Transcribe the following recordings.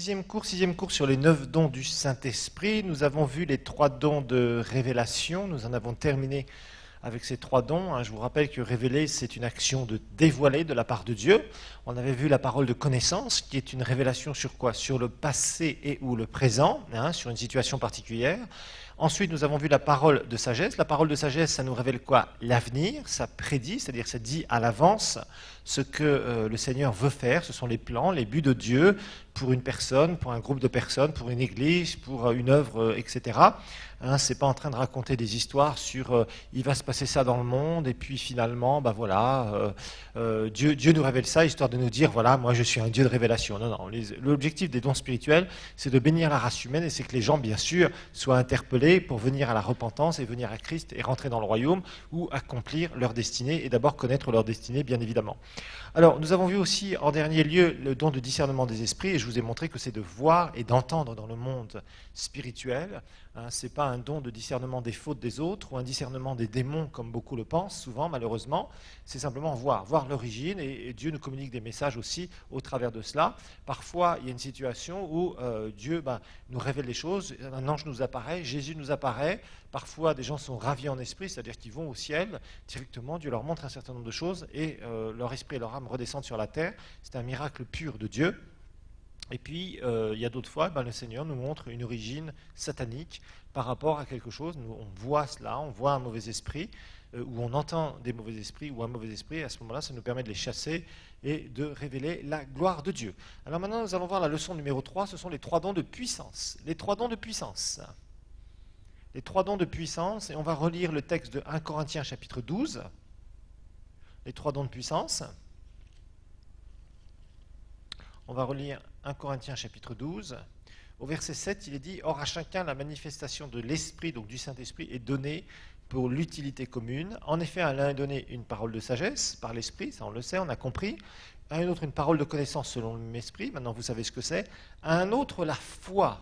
sixième cours sur les 9 dons du Saint-Esprit. Nous avons vu les 3 dons de révélation. Nous en avons terminé avec ces 3 dons. Je vous rappelle que révéler, c'est une action de dévoiler de la part de Dieu. On avait vu la parole de connaissance, qui est une révélation sur quoi? Sur le passé et ou le présent, sur une situation particulière. Ensuite, nous avons vu la parole de sagesse. La parole de sagesse, ça nous révèle quoi? L'avenir, ça prédit, c'est-à-dire ça dit à l'avance ce que le Seigneur veut faire. Ce sont les plans, les buts de Dieu pour une personne, pour un groupe de personnes, pour une église, pour une œuvre, etc. C'est pas en train de raconter des histoires sur il va se passer ça dans le monde et puis finalement, Dieu nous révèle ça histoire de nous dire voilà, moi je suis un Dieu de révélation. Non, non. L'objectif des dons spirituels, c'est de bénir la race humaine et c'est que les gens, bien sûr, soient interpellés pour venir à la repentance et venir à Christ et rentrer dans le royaume ou accomplir leur destinée et d'abord connaître leur destinée, bien évidemment. Alors, nous avons vu aussi en dernier lieu le don de discernement des esprits et je vous ai montré que c'est de voir et d'entendre dans le monde spirituel. Ce n'est pas un don de discernement des fautes des autres ou un discernement des démons comme beaucoup le pensent souvent malheureusement, c'est simplement voir l'origine et Dieu nous communique des messages aussi au travers de cela. Parfois il y a une situation où Dieu nous révèle les choses, un ange nous apparaît, Jésus nous apparaît, parfois des gens sont ravis en esprit, c'est-à-dire qu'ils vont au ciel directement, Dieu leur montre un certain nombre de choses et leur esprit et leur âme redescendent sur la terre, c'est un miracle pur de Dieu. Et puis, il y a d'autres fois, le Seigneur nous montre une origine satanique par rapport à quelque chose. On voit cela, on voit un mauvais esprit, ou on entend des mauvais esprits, ou un mauvais esprit. À ce moment-là, ça nous permet de les chasser et de révéler la gloire de Dieu. Alors maintenant, nous allons voir la leçon numéro 3, ce sont les 3 dons de puissance. Les 3 dons de puissance. Les 3 dons de puissance, et on va relire le texte de 1 Corinthiens chapitre 12. Les 3 dons de puissance. On va relire 1 Corinthiens chapitre 12. Au verset 7, il est dit « Or à chacun la manifestation de l'Esprit, donc du Saint-Esprit, est donnée pour l'utilité commune. En effet, à l'un est donné une parole de sagesse par l'Esprit, ça on le sait, on a compris. À un autre une parole de connaissance selon le même Esprit, maintenant vous savez ce que c'est. À un autre la foi.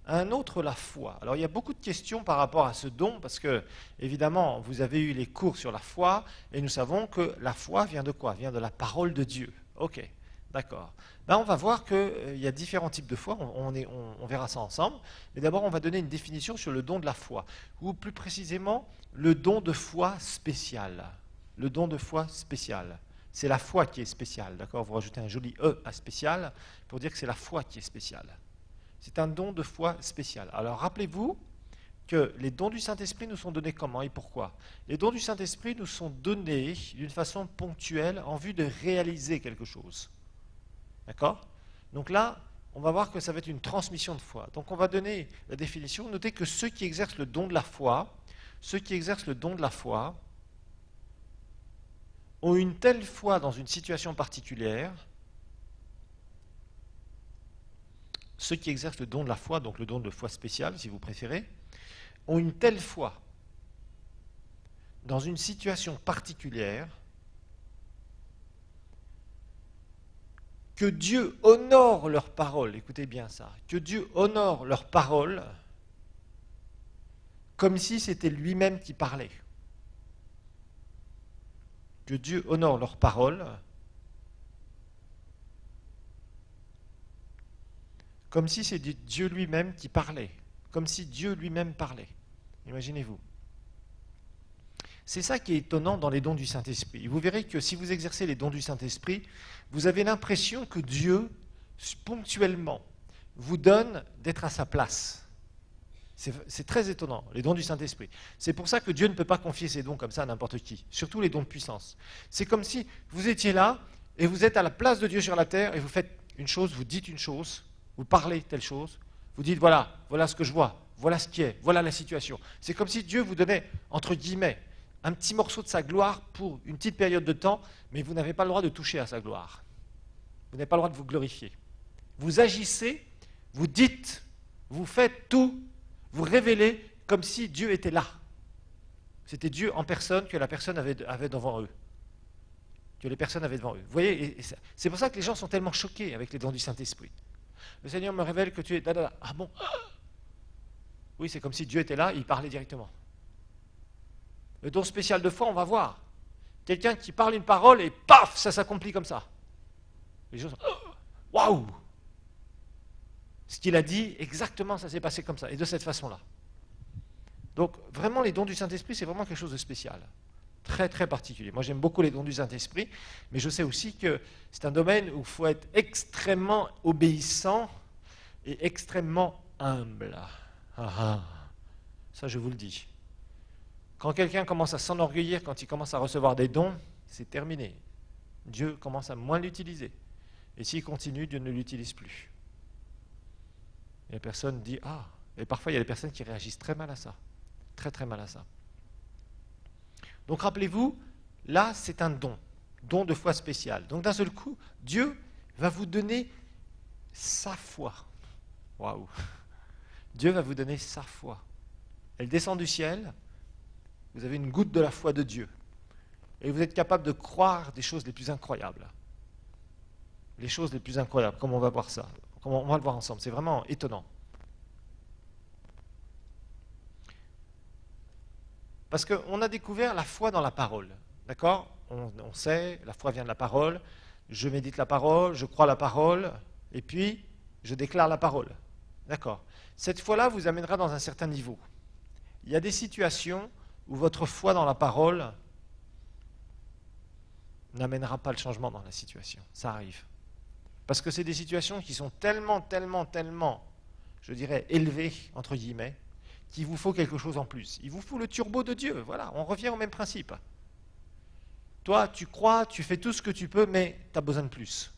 À un autre la foi. » Alors il y a beaucoup de questions par rapport à ce don, parce que évidemment vous avez eu les cours sur la foi, et nous savons que la foi vient de quoi? Vient de la parole de Dieu. Ok. D'accord. Là, on va voir qu'il y a différents types de foi, on verra ça ensemble. Mais d'abord, on va donner une définition sur le don de la foi, ou plus précisément, le don de foi spécial. Le don de foi spécial. C'est la foi qui est spéciale, d'accord? Vous rajoutez un joli « e » à spécial pour dire que c'est la foi qui est spéciale. C'est un don de foi spécial. Alors, rappelez-vous que les dons du Saint-Esprit nous sont donnés comment et pourquoi? Les dons du Saint-Esprit nous sont donnés d'une façon ponctuelle en vue de réaliser quelque chose. D'accord? Donc là, on va voir que ça va être une transmission de foi. Donc on va donner la définition. Notez que ceux qui exercent le don de la foi, ont une telle foi dans une situation particulière. Ceux qui exercent le don de la foi, donc le don de foi spécial, si vous préférez, ont une telle foi dans une situation particulière que Dieu honore leur parole, écoutez bien ça, que Dieu honore leur parole comme si c'était lui-même qui parlait. Que Dieu honore leur parole comme si c'était Dieu lui-même qui parlait, comme si Dieu lui-même parlait. Imaginez-vous. C'est ça qui est étonnant dans les dons du Saint-Esprit. Vous verrez que si vous exercez les dons du Saint-Esprit, vous avez l'impression que Dieu, ponctuellement, vous donne d'être à sa place. C'est très étonnant, les dons du Saint-Esprit. C'est pour ça que Dieu ne peut pas confier ses dons comme ça à n'importe qui, surtout les dons de puissance. C'est comme si vous étiez là, et vous êtes à la place de Dieu sur la terre, et vous faites une chose, vous dites une chose, vous parlez telle chose, vous dites voilà ce que je vois, voilà ce qui est, voilà la situation. C'est comme si Dieu vous donnait, entre guillemets, un petit morceau de sa gloire pour une petite période de temps, mais vous n'avez pas le droit de toucher à sa gloire. Vous n'avez pas le droit de vous glorifier. Vous agissez, vous dites, vous faites tout, vous révélez comme si Dieu était là. C'était Dieu en personne que la personne avait devant eux. Que les personnes avaient devant eux. Vous voyez, c'est pour ça que les gens sont tellement choqués avec les dons du Saint-Esprit. Le Seigneur me révèle que tu es... Ah bon? Oui, c'est comme si Dieu était là, il parlait directement. Le don spécial de foi, on va voir. Quelqu'un qui parle une parole et paf, ça s'accomplit comme ça. Les gens sont waouh! Ce qu'il a dit, exactement, ça s'est passé comme ça, et de cette façon-là. Donc, vraiment, les dons du Saint-Esprit, c'est vraiment quelque chose de spécial. Très, très particulier. Moi, j'aime beaucoup les dons du Saint-Esprit, mais je sais aussi que c'est un domaine où il faut être extrêmement obéissant et extrêmement humble. Ah, ah. Ça, je vous le dis. Quand quelqu'un commence à s'enorgueillir, quand il commence à recevoir des dons, c'est terminé. Dieu commence à moins l'utiliser. Et s'il continue, Dieu ne l'utilise plus. Et la personne dit « Ah !» Et parfois, il y a des personnes qui réagissent très mal à ça. Très, très mal à ça. Donc, rappelez-vous, là, c'est un don. Don de foi spécial. Donc, d'un seul coup, Dieu va vous donner sa foi. Waouh! Dieu va vous donner sa foi. Elle descend du ciel. Vous avez une goutte de la foi de Dieu. Et vous êtes capable de croire des choses les plus incroyables. Les choses les plus incroyables, comme on va voir ça. Comme on va le voir ensemble. C'est vraiment étonnant. Parce qu'on a découvert la foi dans la parole. D'accord ? On sait, la foi vient de la parole. Je médite la parole, je crois la parole, et puis je déclare la parole. D'accord ? Cette foi-là vous amènera dans un certain niveau. Il y a des situations où votre foi dans la parole n'amènera pas le changement dans la situation. Ça arrive. Parce que c'est des situations qui sont tellement, je dirais, élevées, entre guillemets, qu'il vous faut quelque chose en plus. Il vous faut le turbo de Dieu. Voilà, on revient au même principe. Toi, tu crois, tu fais tout ce que tu peux, mais tu as besoin de plus.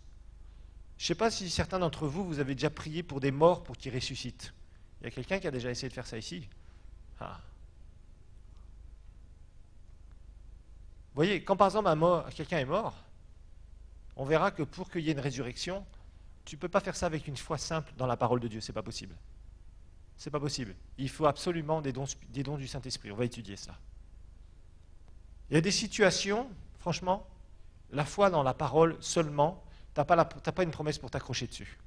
Je ne sais pas si certains d'entre vous, vous avez déjà prié pour des morts pour qu'ils ressuscitent. Il y a quelqu'un qui a déjà essayé de faire ça ici. Ah. Vous voyez, quand par exemple quelqu'un est mort, on verra que pour qu'il y ait une résurrection, tu ne peux pas faire ça avec une foi simple dans la parole de Dieu, c'est pas possible. C'est pas possible. Il faut absolument des dons du Saint-Esprit. On va étudier ça. Il y a des situations, franchement, la foi dans la parole seulement, tu n'as pas une promesse pour t'accrocher dessus.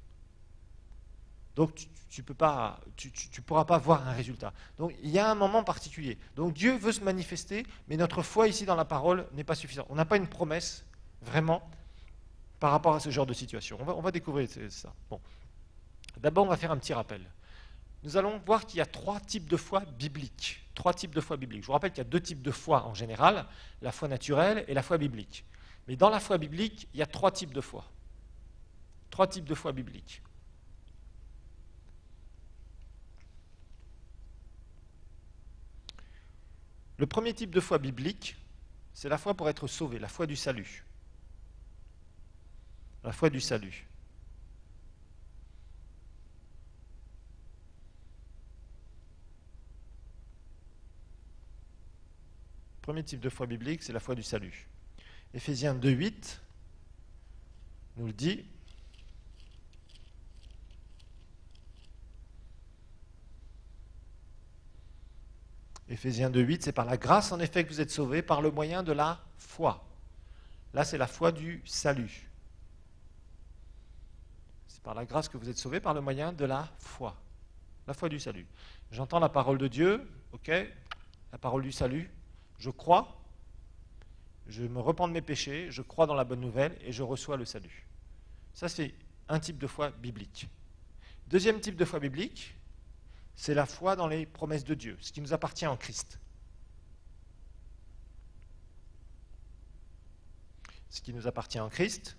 Donc tu ne pourras pas voir un résultat. Donc il y a un moment particulier. Donc Dieu veut se manifester, mais notre foi ici dans la parole n'est pas suffisante. On n'a pas une promesse, vraiment, par rapport à ce genre de situation. On va découvrir ça. Bon. D'abord, on va faire un petit rappel. Nous allons voir qu'il y a 3 types de foi bibliques. 3 types de foi bibliques. Je vous rappelle qu'il y a 2 types de foi en général, la foi naturelle et la foi biblique. Mais dans la foi biblique, il y a 3 types de foi. 3 types de foi bibliques. Le premier type de foi biblique, c'est la foi pour être sauvé, la foi du salut. La foi du salut. Le premier type de foi biblique, c'est la foi du salut. Éphésiens 2,8 nous le dit. Éphésiens 2,8, c'est par la grâce en effet que vous êtes sauvés par le moyen de la foi. Là, c'est la foi du salut. C'est par la grâce que vous êtes sauvés par le moyen de la foi. La foi du salut. J'entends la parole de Dieu, ok, la parole du salut. Je crois, je me repens de mes péchés, je crois dans la bonne nouvelle et je reçois le salut. Ça, c'est un type de foi biblique. Deuxième type de foi biblique, c'est la foi dans les promesses de Dieu, ce qui nous appartient en Christ. Ce qui nous appartient en Christ.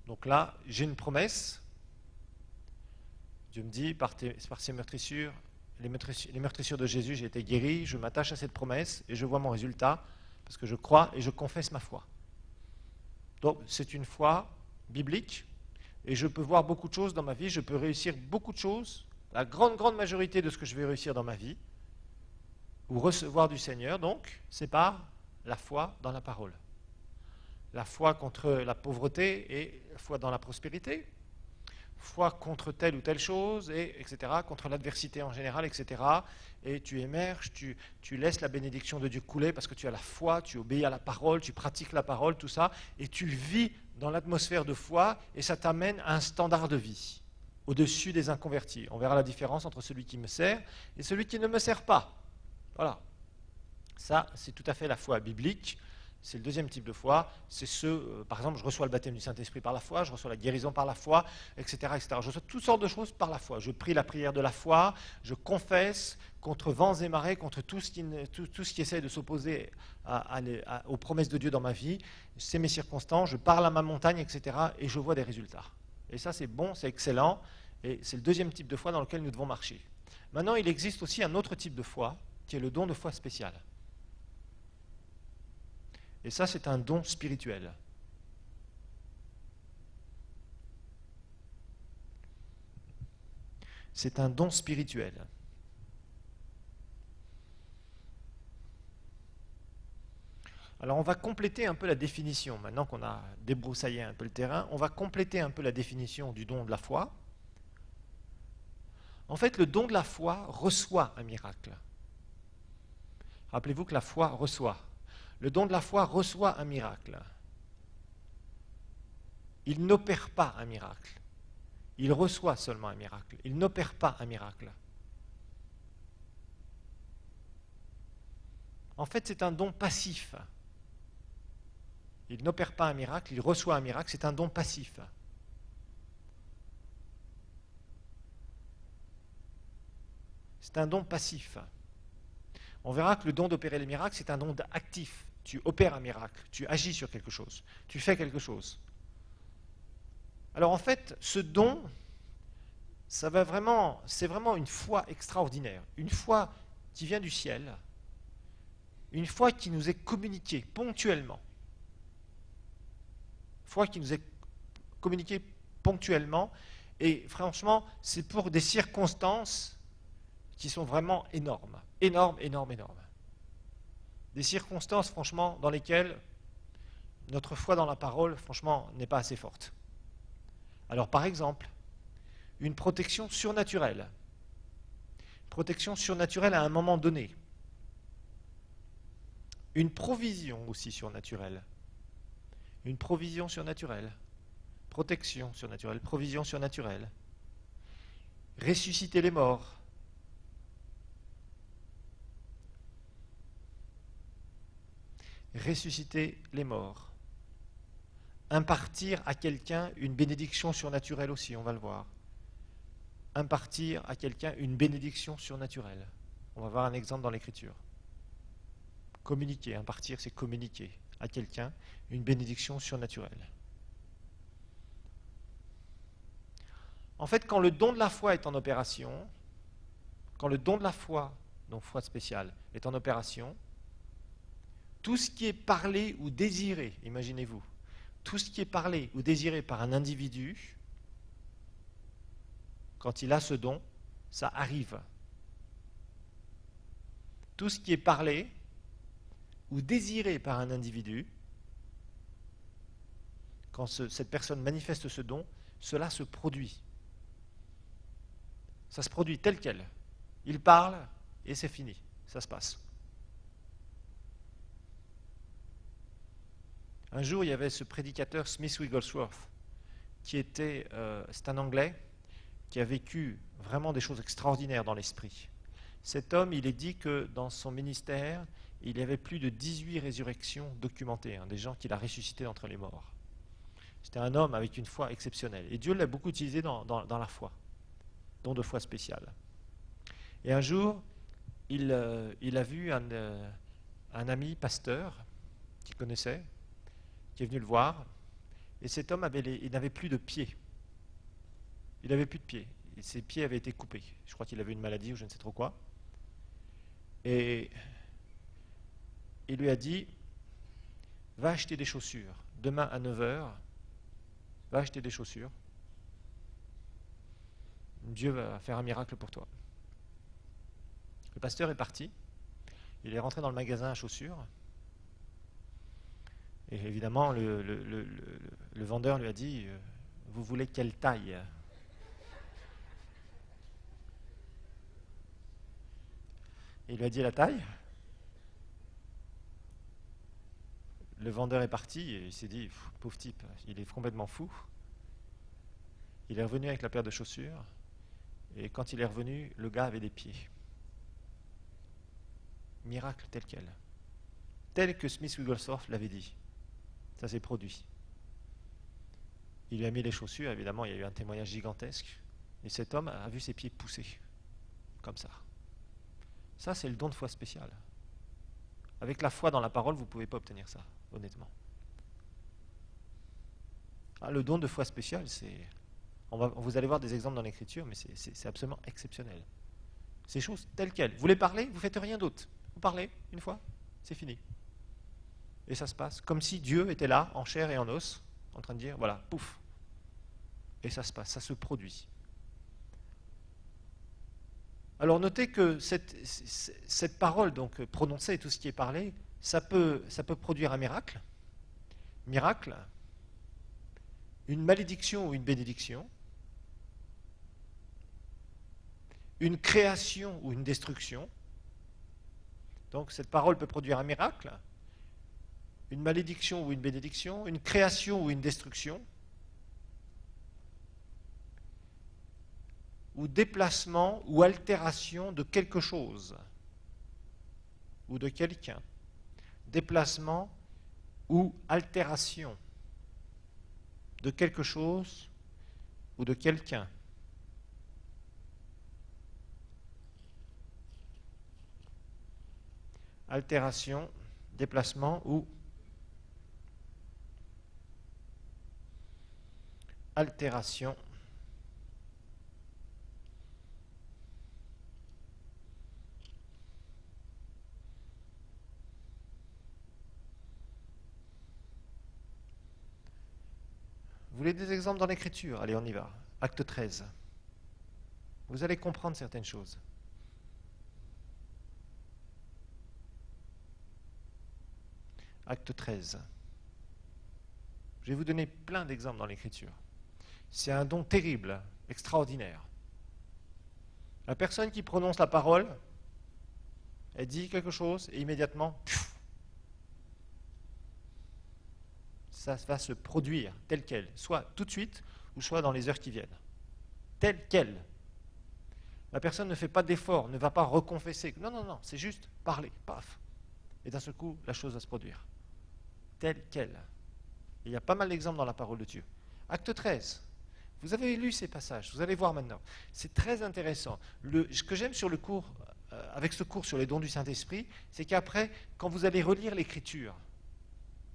Donc là, j'ai une promesse. Dieu me dit, par ces meurtrissures, les meurtrissures de Jésus, j'ai été guéri, je m'attache à cette promesse et je vois mon résultat parce que je crois et je confesse ma foi. Donc c'est une foi biblique et je peux voir beaucoup de choses dans ma vie, je peux réussir beaucoup de choses, la grande majorité de ce que je vais réussir dans ma vie, ou recevoir du Seigneur, donc c'est par la foi dans la parole. La foi contre la pauvreté et la foi dans la prospérité, foi contre telle ou telle chose, et etc., contre l'adversité en général, etc. Et tu émerges, tu laisses la bénédiction de Dieu couler parce que tu as la foi, tu obéis à la parole, tu pratiques la parole, tout ça, et tu le vis dans l'atmosphère de foi, et ça t'amène à un standard de vie, au-dessus des inconvertis. On verra la différence entre celui qui me sert et celui qui ne me sert pas. Voilà. Ça, c'est tout à fait la foi biblique, C'est le deuxième type de foi. C'est par exemple, je reçois le baptême du Saint-Esprit par la foi, je reçois la guérison par la foi, etc., etc. Je reçois toutes sortes de choses par la foi. Je prie la prière de la foi, je confesse contre vents et marées, contre tout ce qui essaie de s'opposer aux promesses de Dieu dans ma vie. C'est mes circonstances, je parle à ma montagne, etc., et je vois des résultats. Et ça, c'est bon, c'est excellent, et c'est le deuxième type de foi dans lequel nous devons marcher. Maintenant, il existe aussi un autre type de foi, qui est le don de foi spécial. Et ça, c'est un don spirituel. C'est un don spirituel. Alors on va compléter un peu la définition. Maintenant qu'on a débroussaillé un peu le terrain, on va compléter un peu la définition du don de la foi. En fait, le don de la foi reçoit un miracle. Rappelez-vous que la foi reçoit. Le don de la foi reçoit un miracle. Il n'opère pas un miracle. Il reçoit seulement un miracle. Il n'opère pas un miracle. En fait, c'est un don passif. Il n'opère pas un miracle, il reçoit un miracle, c'est un don passif. C'est un don passif. On verra que le don d'opérer les miracles, c'est un don actif. Tu opères un miracle, tu agis sur quelque chose, tu fais quelque chose. Alors en fait, ce don, c'est vraiment une foi extraordinaire, une foi qui vient du ciel, une foi qui nous est communiquée ponctuellement. Foi qui nous est communiquée ponctuellement, et franchement, c'est pour des circonstances qui sont vraiment énormes, énormes, énormes, énormes. Des circonstances, franchement, dans lesquelles notre foi dans la parole, franchement, n'est pas assez forte. Alors, par exemple, une protection surnaturelle. Protection surnaturelle à un moment donné. Une provision aussi surnaturelle. Une provision surnaturelle. Protection surnaturelle, provision surnaturelle. Ressusciter les morts. Ressusciter les morts. Impartir à quelqu'un une bénédiction surnaturelle aussi, on va le voir. Impartir à quelqu'un une bénédiction surnaturelle. On va voir un exemple dans l'Écriture. Communiquer, impartir, c'est communiquer à quelqu'un une bénédiction surnaturelle. En fait, quand le don de la foi est en opération, quand le don de la foi, donc foi spéciale, est en opération, tout ce qui est parlé ou désiré, imaginez-vous, tout ce qui est parlé ou désiré par un individu, quand il a ce don, ça arrive. Tout ce qui est parlé ou désiré par un individu, quand cette personne manifeste ce don, cela se produit. Ça se produit tel quel. Il parle et c'est fini. Ça se passe. Un jour, il y avait ce prédicateur Smith Wigglesworth, c'est un Anglais qui a vécu vraiment des choses extraordinaires dans l'esprit. Cet homme, il est dit que dans son ministère, il y avait plus de 18 résurrections documentées, des gens qu'il a ressuscités d'entre les morts. C'était un homme avec une foi exceptionnelle. Et Dieu l'a beaucoup utilisé dans la foi, don de foi spéciale. Et un jour, il a vu un ami pasteur qu'il connaissait, qui est venu le voir, et cet homme il n'avait plus de pieds. Il n'avait plus de pieds. Et ses pieds avaient été coupés. Je crois qu'il avait une maladie ou je ne sais trop quoi. Et il lui a dit, va acheter des chaussures. Demain à 9h, va acheter des chaussures. Dieu va faire un miracle pour toi. Le pasteur est parti. Il est rentré dans le magasin à chaussures. Et évidemment, le vendeur lui a dit, vous voulez quelle taille ? Et il lui a dit la taille. Le vendeur est parti et il s'est dit, pauvre type, il est complètement fou. Il est revenu avec la paire de chaussures et quand il est revenu, le gars avait des pieds. Miracle tel quel. tel que Smith Wigglesworth l'avait dit. Ça s'est produit. Il lui a mis les chaussures, évidemment, il y a eu un témoignage gigantesque, et cet homme a vu ses pieds pousser, comme ça. Ça, c'est le don de foi spécial. Avec la foi dans la parole, vous ne pouvez pas obtenir ça, honnêtement. Ah, le don de foi spécial, c'est... Vous allez voir des exemples dans l'Écriture, mais c'est absolument exceptionnel. Ces choses telles quelles. Vous les parlez, vous ne faites rien d'autre. Vous parlez une fois, c'est fini. Et ça se passe comme si Dieu était là, en chair et en os, en train de dire, voilà, pouf. Et ça se passe, ça se produit. Alors notez que cette parole donc prononcée, tout ce qui est parlé, ça peut produire un miracle. Miracle, une malédiction ou une bénédiction, une création ou une destruction. Donc cette parole peut produire un miracle, une malédiction ou une bénédiction, une création ou une destruction, ou déplacement ou altération de quelque chose ou de quelqu'un. Déplacement ou altération de quelque chose ou de quelqu'un. Altération, déplacement ou altération Vous voulez des exemples dans l'Écriture? Allez, on y va. Acte 13. Vous allez comprendre certaines choses. Acte 13. Je vais vous donner plein d'exemples dans l'Écriture. C'est un don terrible, extraordinaire. La personne qui prononce la parole, elle dit quelque chose et immédiatement, ça va se produire tel quel, soit tout de suite ou soit dans les heures qui viennent. Tel quel. La personne ne fait pas d'effort, ne va pas reconfesser. Non, non, non, c'est juste parler, paf. Et d'un seul coup, la chose va se produire. Tel quel. Et il y a pas mal d'exemples dans la parole de Dieu. Acte 13. Vous avez lu ces passages, vous allez voir maintenant. C'est très intéressant. Ce que j'aime sur le cours, avec ce cours sur les dons du Saint-Esprit, c'est qu'après, quand vous allez relire l'Écriture,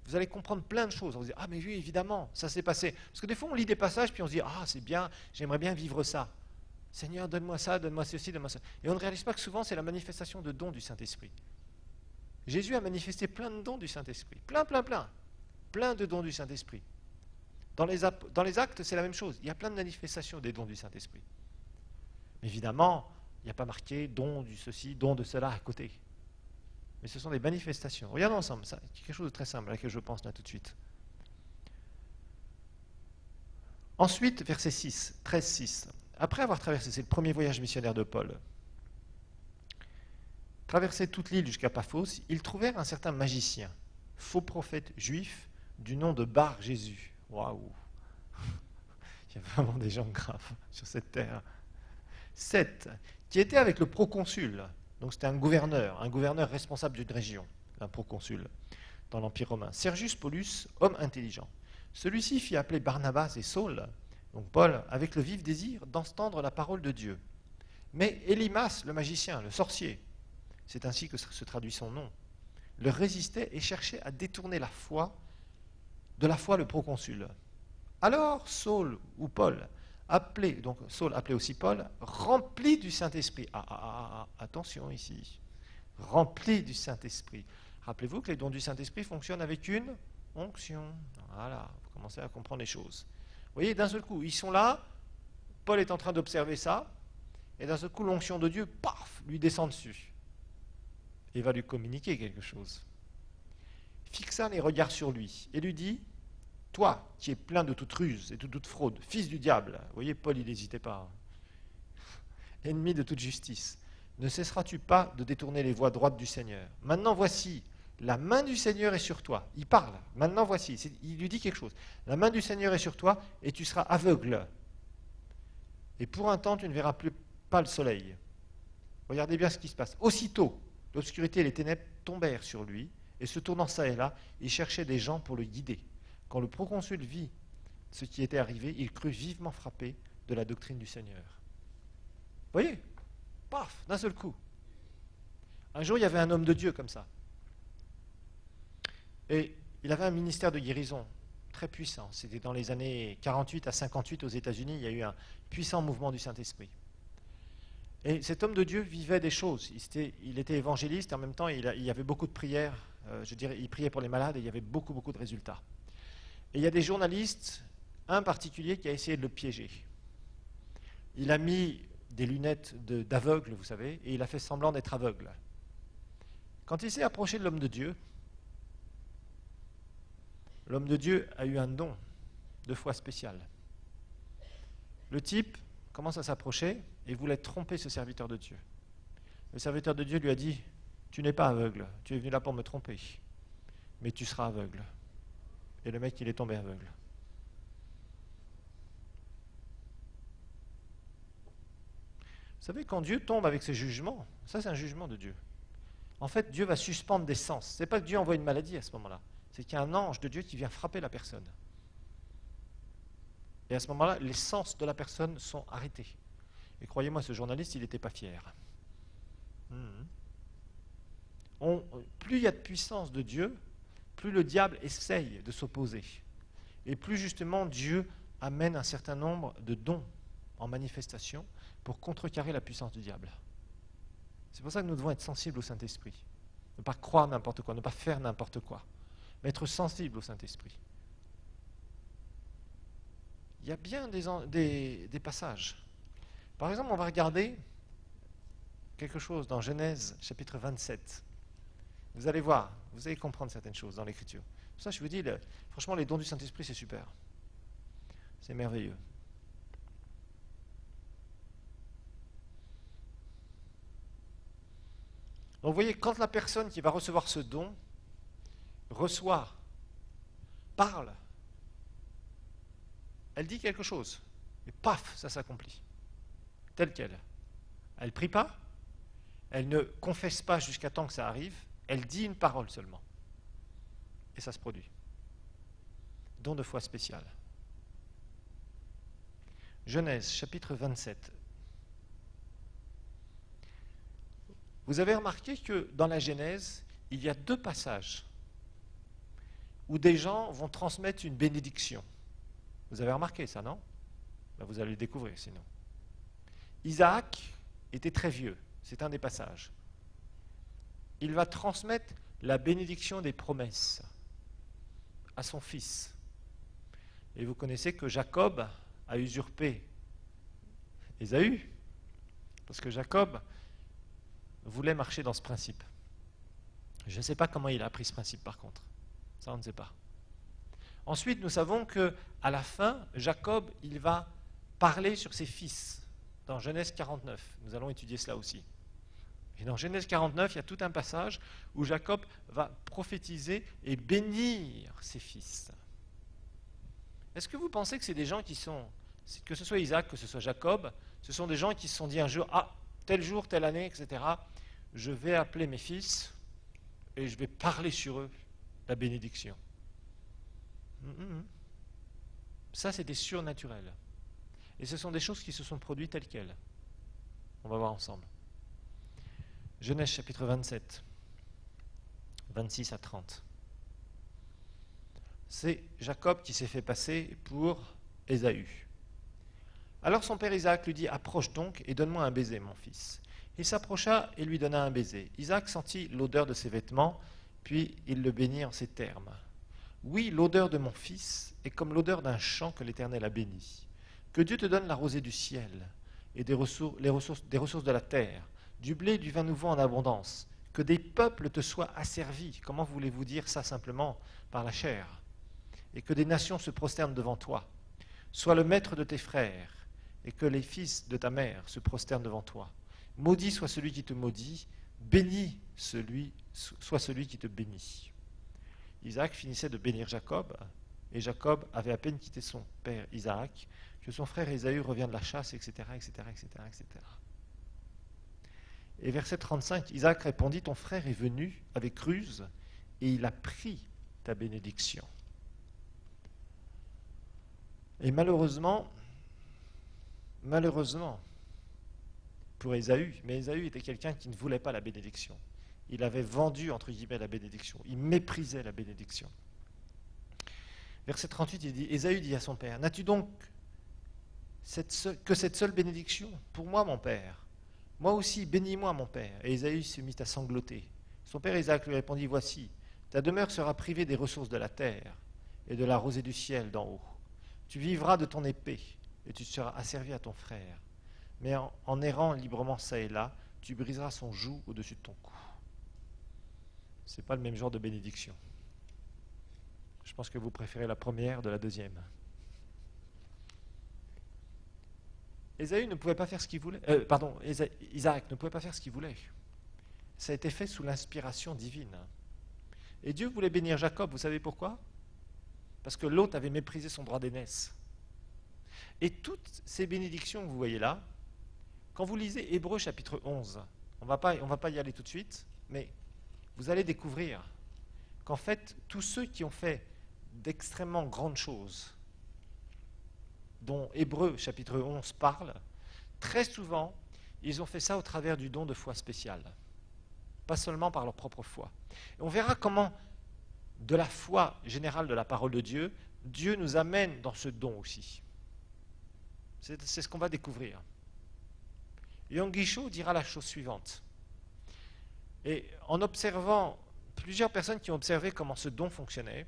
vous allez comprendre plein de choses. On va dire, ah mais oui, évidemment, ça s'est passé. Parce que des fois, on lit des passages, puis on se dit, ah c'est bien, j'aimerais bien vivre ça. Seigneur, donne-moi ça, donne-moi ceci, donne-moi ça. Et on ne réalise pas que souvent, c'est la manifestation de dons du Saint-Esprit. Jésus a manifesté plein de dons du Saint-Esprit. Plein, plein, plein. Plein de dons du Saint-Esprit. Dans les actes, c'est la même chose. Il y a plein de manifestations des dons du Saint-Esprit. Mais évidemment, il n'y a pas marqué don du ceci, don de cela à côté. Mais ce sont des manifestations. Regardons ensemble, ça, quelque chose de très simple à laquelle je pense là tout de suite. Ensuite, verset 6, 13, 6. Après avoir traversé, c'est le premier voyage missionnaire de Paul, traversé toute l'île jusqu'à Paphos, ils trouvèrent un certain magicien, faux prophète juif, du nom de Bar Jésus. Waouh! Il y a vraiment des gens graves sur cette terre. 7. Qui était avec le proconsul. Donc c'était un gouverneur responsable d'une région, un proconsul, dans l'Empire romain. Sergius Paulus, homme intelligent. Celui-ci fit appeler Barnabas et Saul, donc Paul, avec le vif désir d'entendre la parole de Dieu. Mais Élymas, le magicien, le sorcier, c'est ainsi que se traduit son nom, leur résistait et cherchait à détourner de la foi le proconsul. Alors Saul ou Paul, donc Saul appelé aussi Paul, rempli du Saint-Esprit. Attention ici, rempli du Saint-Esprit. Rappelez-vous que les dons du Saint-Esprit fonctionnent avec une onction. Voilà, vous commencez à comprendre les choses. Vous voyez, d'un seul coup, ils sont là, Paul est en train d'observer ça, et d'un seul coup, l'onction de Dieu, paf, lui descend dessus, et va lui communiquer quelque chose. Fixa les regards sur lui, et lui dit, toi, qui es plein de toute ruse et de toute fraude, fils du diable, vous voyez, Paul, il n'hésitait pas, ennemi de toute justice, ne cesseras-tu pas de détourner les voies droites du Seigneur? Maintenant, voici, la main du Seigneur est sur toi. Il parle, maintenant, voici, il lui dit quelque chose. La main du Seigneur est sur toi, et tu seras aveugle. Et pour un temps, tu ne verras plus pas le soleil. Regardez bien ce qui se passe. Aussitôt, l'obscurité et les ténèbres tombèrent sur lui, et se tournant ça et là, il cherchait des gens pour le guider. Quand le proconsul vit ce qui était arrivé, il crut vivement frappé de la doctrine du Seigneur. Vous voyez? Paf, d'un seul coup. Un jour, il y avait un homme de Dieu comme ça. Et il avait un ministère de guérison très puissant. C'était dans les années 48 à 58 aux États-Unis, il y a eu un puissant mouvement du Saint-Esprit. Et cet homme de Dieu vivait des choses. Il était évangéliste, et en même temps, il y avait beaucoup de prières. Il priait pour les malades, et il y avait beaucoup, beaucoup de résultats. Et il y a des journalistes, un particulier, qui a essayé de le piéger. Il a mis des lunettes d'aveugle, vous savez, et il a fait semblant d'être aveugle. Quand il s'est approché de l'homme de Dieu a eu un don de foi spécial. Le type commence à s'approcher et voulait tromper ce serviteur de Dieu. Le serviteur de Dieu lui a dit « Tu n'es pas aveugle, tu es venu là pour me tromper, mais tu seras aveugle. » Et le mec, il est tombé aveugle. Vous savez, quand Dieu tombe avec ses jugements, ça c'est un jugement de Dieu. En fait, Dieu va suspendre des sens. Ce n'est pas que Dieu envoie une maladie à ce moment-là, c'est qu'il y a un ange de Dieu qui vient frapper la personne. Et à ce moment-là, les sens de la personne sont arrêtés. Et croyez-moi, ce journaliste, il n'était pas fier. Plus il y a de puissance de Dieu, plus le diable essaye de s'opposer. Et plus justement Dieu amène un certain nombre de dons en manifestation pour contrecarrer la puissance du diable. C'est pour ça que nous devons être sensibles au Saint-Esprit. Ne pas croire n'importe quoi, ne pas faire n'importe quoi, mais être sensible au Saint-Esprit. Il y a bien des passages. Par exemple, on va regarder quelque chose dans Genèse chapitre 27. Vous allez voir, vous allez comprendre certaines choses dans l'Écriture. Pour ça, je vous dis, franchement, les dons du Saint-Esprit, c'est super. C'est merveilleux. Donc vous voyez, quand la personne qui va recevoir ce don reçoit, parle, elle dit quelque chose, et paf, ça s'accomplit, tel quel. Elle ne prie pas, elle ne confesse pas jusqu'à temps que ça arrive, elle dit une parole seulement, et ça se produit. Don de foi spécial. Genèse, chapitre 27. Vous avez remarqué que dans la Genèse, il y a 2 passages où des gens vont transmettre une bénédiction. Vous avez remarqué ça, non? Ben, vous allez le découvrir sinon. Isaac était très vieux, c'est un des passages. Il va transmettre la bénédiction des promesses à son fils. Et vous connaissez que Jacob a usurpé Ésaü, parce que Jacob voulait marcher dans ce principe. Je ne sais pas comment il a appris ce principe par contre. Ça, on ne sait pas. Ensuite, nous savons qu'à la fin, Jacob, il va parler sur ses fils. Dans Genèse 49, nous allons étudier cela aussi. Et dans Genèse 49, il y a tout un passage où Jacob va prophétiser et bénir ses fils. Est-ce que vous pensez que c'est des gens qui sont, que ce soit Isaac, que ce soit Jacob, ce sont des gens qui se sont dit un jour, ah, tel jour, telle année, etc., je vais appeler mes fils et je vais parler sur eux la bénédiction. Ça, c'était surnaturel. Et ce sont des choses qui se sont produites telles quelles. On va voir ensemble. Genèse chapitre 27, 26 à 30. C'est Jacob qui s'est fait passer pour Ésaü. Alors son père Isaac lui dit, approche donc et donne-moi un baiser, mon fils. Il s'approcha et lui donna un baiser. Isaac sentit l'odeur de ses vêtements, puis il le bénit en ces termes. Oui, l'odeur de mon fils est comme l'odeur d'un champ que l'Éternel a béni. Que Dieu te donne la rosée du ciel et des ressources de la terre, du blé et du vin nouveau en abondance. Que des peuples te soient asservis. Comment voulez-vous dire ça simplement? Par la chair. Et que des nations se prosternent devant toi. Sois le maître de tes frères, et que les fils de ta mère se prosternent devant toi. Maudit soit celui qui te maudit, béni soit celui qui te bénit. Isaac finissait de bénir Jacob, et Jacob avait à peine quitté son père Isaac, que son frère Ésaü revient de la chasse, etc., etc., etc., etc. Et verset 35, Isaac répondit, ton frère est venu avec ruse, et il a pris ta bénédiction. Et malheureusement, pour Ésaü, mais Ésaü était quelqu'un qui ne voulait pas la bénédiction. Il avait vendu, entre guillemets, la bénédiction. Il méprisait la bénédiction. Verset 38, il dit, Ésaü dit à son père, n'as-tu donc que cette seule bénédiction pour moi, mon père? Moi aussi, bénis-moi, mon père. Et Ésaü se mit à sangloter. Son père Isaac lui répondit, voici, ta demeure sera privée des ressources de la terre et de la rosée du ciel d'en haut. Tu vivras de ton épée et tu seras asservi à ton frère. Mais en errant librement ça et là, tu briseras son joug au-dessus de ton cou. Ce n'est pas le même genre de bénédiction. Je pense que vous préférez la première de la deuxième. Ésaü ne pouvait pas faire ce qu'il voulait. Isaac ne pouvait pas faire ce qu'il voulait. Ça a été fait sous l'inspiration divine. Et Dieu voulait bénir Jacob, vous savez pourquoi? Parce que l'autre avait méprisé son droit d'aînesse. Et toutes ces bénédictions que vous voyez là, quand vous lisez Hébreux chapitre 11, on va pas y aller tout de suite, mais vous allez découvrir qu'en fait, tous ceux qui ont fait d'extrêmement grandes choses, dont Hébreux chapitre 11 parle, très souvent, ils ont fait ça au travers du don de foi spécial, pas seulement par leur propre foi. Et on verra comment, de la foi générale de la parole de Dieu, Dieu nous amène dans ce don aussi. C'est ce qu'on va découvrir. Yonggi dira la chose suivante. Et en observant plusieurs personnes qui ont observé comment ce don fonctionnait,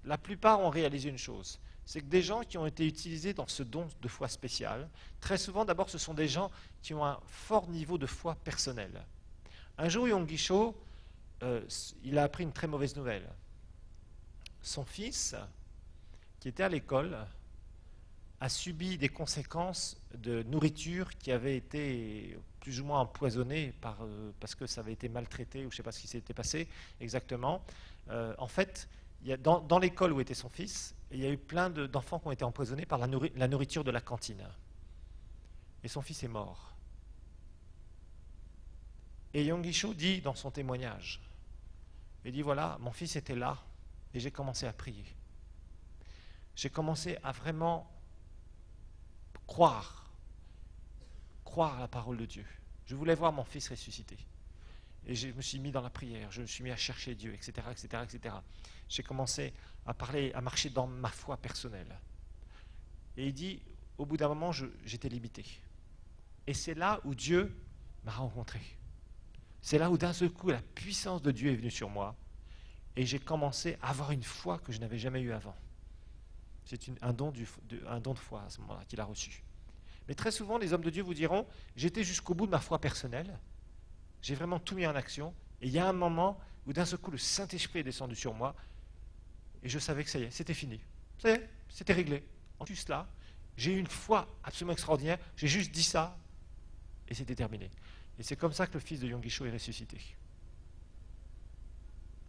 la plupart ont réalisé une chose, c'est que des gens qui ont été utilisés dans ce don de foi spécial, très souvent d'abord ce sont des gens qui ont un fort niveau de foi personnelle. Un jour, Yonggi il a appris une très mauvaise nouvelle. Son fils, qui était à l'école, a subi des conséquences de nourriture qui avait été plus ou moins empoisonnée parce que ça avait été maltraité, ou je ne sais pas ce qui s'était passé exactement. En fait, dans l'école où était son fils, il y a eu plein d'enfants qui ont été empoisonnés par la nourriture de la cantine. Et son fils est mort. Et Yonggi dit dans son témoignage, il dit voilà, mon fils était là, et j'ai commencé à prier. J'ai commencé à vraiment croire à la parole de Dieu. Je voulais voir mon fils ressusciter. Et je me suis mis dans la prière, je me suis mis à chercher Dieu, etc., etc., etc. J'ai commencé à parler, à marcher dans ma foi personnelle. Et il dit, au bout d'un moment, j'étais limité. Et c'est là où Dieu m'a rencontré. C'est là où d'un seul coup, la puissance de Dieu est venue sur moi. Et j'ai commencé à avoir une foi que je n'avais jamais eue avant. C'est un don de foi à ce moment-là qu'il a reçu. Mais très souvent, les hommes de Dieu vous diront, j'étais jusqu'au bout de ma foi personnelle, j'ai vraiment tout mis en action, et il y a un moment où d'un seul coup, le Saint-Esprit est descendu sur moi, et je savais que ça y est, c'était fini. Ça y est, c'était réglé. En plus là, j'ai eu une foi absolument extraordinaire, j'ai juste dit ça, et c'était terminé. Et c'est comme ça que le fils de Yonggi est ressuscité.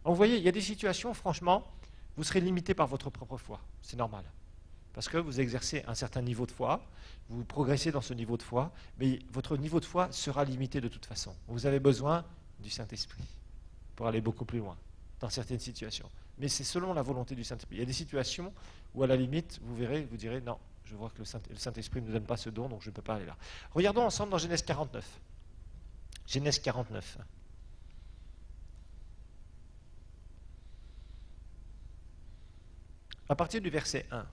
Donc vous voyez, il y a des situations, franchement, vous serez limité par votre propre foi, c'est normal. Parce que vous exercez un certain niveau de foi, vous progressez dans ce niveau de foi, mais votre niveau de foi sera limité de toute façon. Vous avez besoin du Saint-Esprit pour aller beaucoup plus loin dans certaines situations. Mais c'est selon la volonté du Saint-Esprit. Il y a des situations où, à la limite, vous verrez, vous direz, non, je vois que le Saint-Esprit ne nous donne pas ce don, donc je ne peux pas aller là. Regardons ensemble dans Genèse 49. Genèse 49. À partir du verset 1.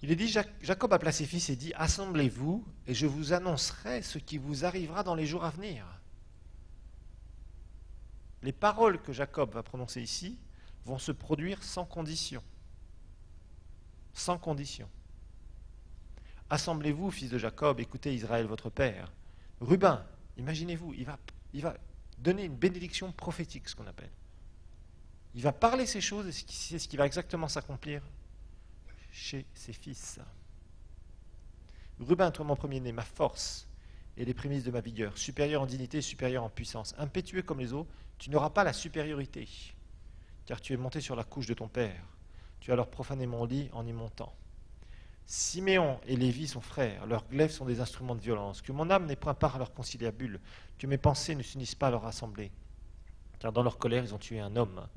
Il est dit, Jacob appela ses fils et dit, assemblez-vous et je vous annoncerai ce qui vous arrivera dans les jours à venir. Les paroles que Jacob va prononcer ici vont se produire sans condition. Sans condition. Assemblez-vous, fils de Jacob, écoutez Israël, votre père. Ruben, imaginez-vous, il va donner une bénédiction prophétique, ce qu'on appelle. Il va parler ces choses et c'est ce qui va exactement s'accomplir chez ses fils. Ruben, toi mon premier-né, ma force et les prémices de ma vigueur, supérieur en dignité, supérieur en puissance, impétueux comme les eaux, tu n'auras pas la supériorité, car tu es monté sur la couche de ton père. Tu as alors profané mon lit en y montant. Siméon et Lévi sont frères, leurs glaives sont des instruments de violence. Que mon âme n'ait point part à leur conciliabule, que mes pensées ne s'unissent pas à leur assemblée. Car dans leur colère, ils ont tué un homme.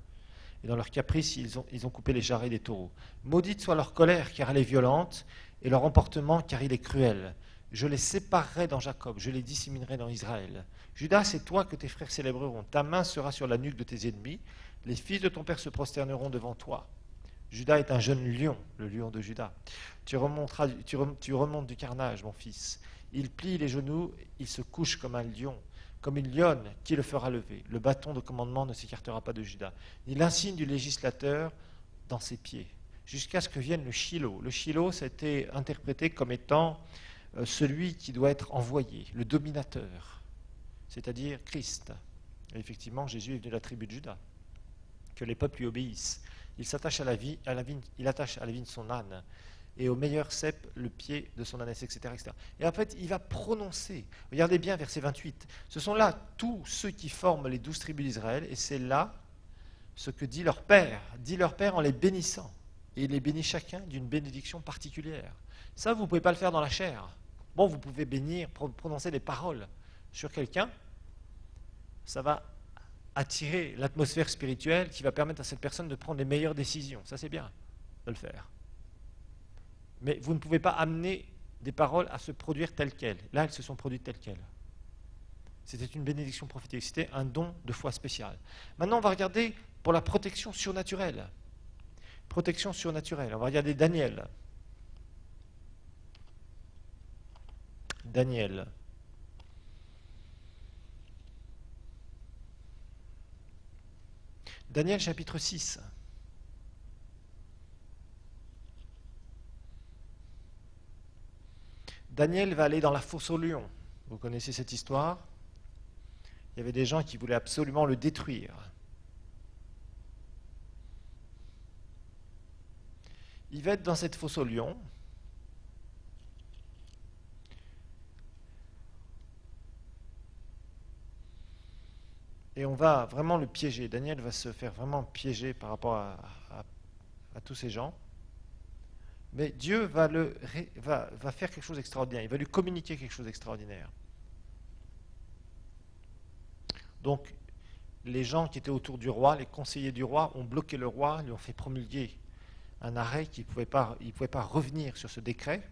Et dans leur caprice, ils ont coupé les jarrets des taureaux. Maudite soit leur colère, car elle est violente, et leur emportement, car il est cruel. Je les séparerai dans Jacob, je les disséminerai dans Israël. Judas, c'est toi que tes frères célébreront. Ta main sera sur la nuque de tes ennemis. Les fils de ton père se prosterneront devant toi. Judas est un jeune lion, le lion de Judas. Tu remontes du carnage, mon fils. Il plie les genoux, il se couche comme un lion. Comme une lionne, qui le fera lever? Le bâton de commandement ne s'écartera pas de Judas. Ni l'insigne du législateur dans ses pieds, jusqu'à ce que vienne le Shiloh. Le Shiloh, c'était interprété comme étant celui qui doit être envoyé, le dominateur, c'est-à-dire Christ. Et effectivement, Jésus est venu de la tribu de Juda. Que les peuples lui obéissent. Il s'attache à la vigne, il attache à la vigne son âne, et au meilleur cep le pied de son ânesse, etc., etc. Et en fait, il va prononcer, regardez bien verset 28, ce sont là tous ceux qui forment les 12 tribus d'Israël, et c'est là ce que dit leur Père en les bénissant, et il les bénit chacun d'une bénédiction particulière. Ça, vous ne pouvez pas le faire dans la chair. Bon, vous pouvez bénir, prononcer des paroles sur quelqu'un, ça va attirer l'atmosphère spirituelle qui va permettre à cette personne de prendre les meilleures décisions. Ça, c'est bien de le faire. Mais vous ne pouvez pas amener des paroles à se produire telles quelles. Là, elles se sont produites telles quelles. C'était une bénédiction prophétique, c'était un don de foi spécial. Maintenant, on va regarder pour la protection surnaturelle. Protection surnaturelle. On va regarder Daniel. Daniel. Daniel chapitre 6. Daniel va aller dans la fosse aux lions. Vous connaissez cette histoire? Il y avait des gens qui voulaient absolument le détruire. Il va être dans cette fosse aux lions. Et on va vraiment le piéger. Daniel va se faire vraiment piéger par rapport à tous ces gens. Mais Dieu va faire quelque chose d'extraordinaire. Il va lui communiquer quelque chose d'extraordinaire. Donc, les gens qui étaient autour du roi, les conseillers du roi, ont bloqué le roi, lui ont fait promulguer un arrêt qu'il ne pouvait pas revenir sur ce décret.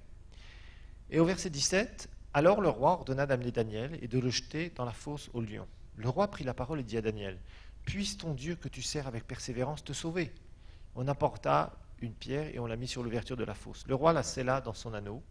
Et au verset 17, alors le roi ordonna d'amener Daniel et de le jeter dans la fosse aux lions. Le roi prit la parole et dit à Daniel, « Puisse ton Dieu que tu sers avec persévérance te sauver. » On apporta une pierre et on l'a mis sur l'ouverture de la fosse. Le roi la scella de son anneau,